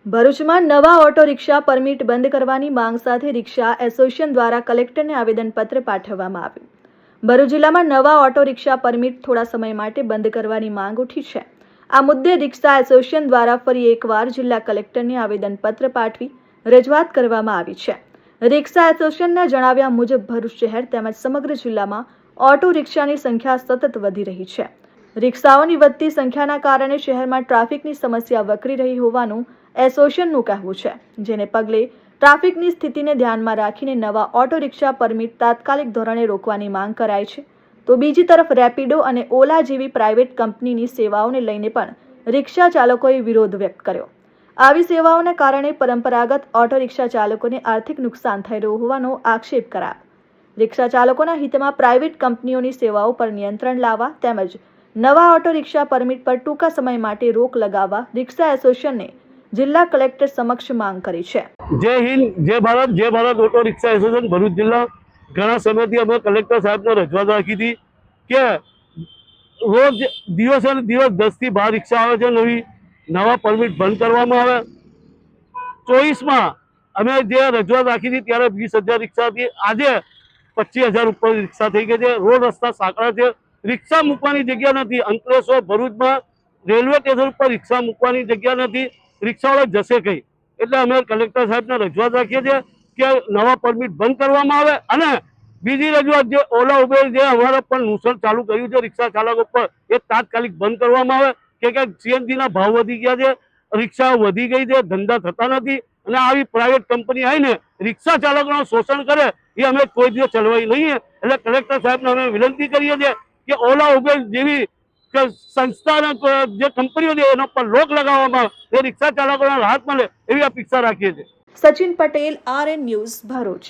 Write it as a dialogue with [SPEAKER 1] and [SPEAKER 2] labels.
[SPEAKER 1] ભરૂચમાં નવા auto rickshaw permit બંધ કરવાની માંગ સાથે રિક્ષા એસોસિએશન દ્વારા કલેક્ટરને આવેદનપત્ર પાઠવવામાં આવ્યું. ભરૂચ જિલ્લામાં નવા ઓટો રિક્ષા પરમિટ થોડા સમય માટે બંધ કરવાની માંગ ઉઠી છે. આ મુદ્દે રિક્ષા એસોસિએશન દ્વારા ફરી એકવાર જિલ્લા કલેક્ટરને આવેદનપત્ર પાઠવી રજૂઆત કરવામાં આવી છે. રિક્ષા એસોસિએશનના જણાવ્યા મુજબ ભરૂચ શહેર તેમજ સમગ્ર જિલ્લામાં ઓટો રિક્ષાની સંખ્યા સતત વધી રહી છે. રિક્ષાઓની વધતી સંખ્યાના કારણે શહેરમાં ટ્રાફિકની સમસ્યા વકરી રહી હોવાનું એસોસિએશનનું કહેવું છે, જેને પગલે ટ્રાફિકની સ્થિતિને ધ્યાનમાં રાખીને નવા ઓટો રિક્ષા પરમિટ તાત્કાલિક ધોરણે રોકવાની માંગ કરાઈ છે. તો બીજી તરફ રેપિડો અને ઓલા જેવી પ્રાઇવેટ કંપનીની સેવાઓને લઈને પણ રિક્ષા ચાલકોએ વિરોધ વ્યક્ત કર્યો. આવી સેવાઓના કારણે પરંપરાગત ઓટો રિક્ષા ચાલકોને આર્થિક નુકસાન થઈ રહ્યું હોવાનો આક્ષેપ કરાયો. રિક્ષા ચાલકોના હિતમાં પ્રાઇવેટ કંપનીઓની સેવાઓ પર નિયંત્રણ લાવવા તેમજ નવા ઓટો રિક્ષા પરમિટ પર ટૂંકા સમય માટે રોક લગાવવા રિક્ષા એસોસિએશને જિલ્લા કલેક્ટર સમક્ષ માંગ કરી છે.
[SPEAKER 2] જય હિન્દ, જય Bharat auto rickshaw association Bharuch જિલ્લા ઘણા સમયથી અમે કલેક્ટર સાહેબને રજૂઆત રાખી હતી કે રોજ દિવસે ને દિવસ 10 થી 12 રિક્ષા આવે છે, નવા પરમિટ બંધ કરવામાં આવે. 24માં અમે જે રજૂઆત રાખી હતી ત્યારે 20,000 રિક્ષા હતી, આજે 25,000 ઉપર રિક્ષા થઈ ગઈ છે. રોડ રસ્તા સાંકડા છે, રિક્ષા મૂકવાની જગ્યા નથી. અંકલેશ્વર ભરૂચમાં રેલવે સ્ટેશન ઉપર રિક્ષા મૂકવાની જગ્યા નથી. રિક્ષાવાળા જશે કઈ? એટલે અમે કલેક્ટર સાહેબને રજૂઆત રાખીએ છીએ કે નવા પરમિટ બંધ કરવામાં આવે. અને બીજી રજૂઆત, જે ઓલા ઉબેર જે અમારા પણ નુકસાન ચાલુ કર્યું છે રિક્ષા ચાલકો પર, એ તાત્કાલિક બંધ કરવામાં આવે. કે સીએનજી ના ભાવ વધી ગયા છે, રિક્ષા વધી ગઈ છે, ધંધા થતા નથી. અને આવી પ્રાઇવેટ કંપની આવીને રિક્ષા ચાલકોનું શોષણ કરે એ અમે કોઈ દિવસ ચલવાઈ નહીં. એટલે કલેક્ટર સાહેબને અમે વિનંતી કરીએ છીએ કે ઓલા ઉબેર જેવી સંસ્થાના જે કંપનીઓ છે એના પર રોક લગાવવામાં આવે, એ રિક્ષા ચાલકોને રાહત મળે એવી અપેક્ષા રાખીએ છીએ.
[SPEAKER 1] Sachin Patel, RN news, Bharuch.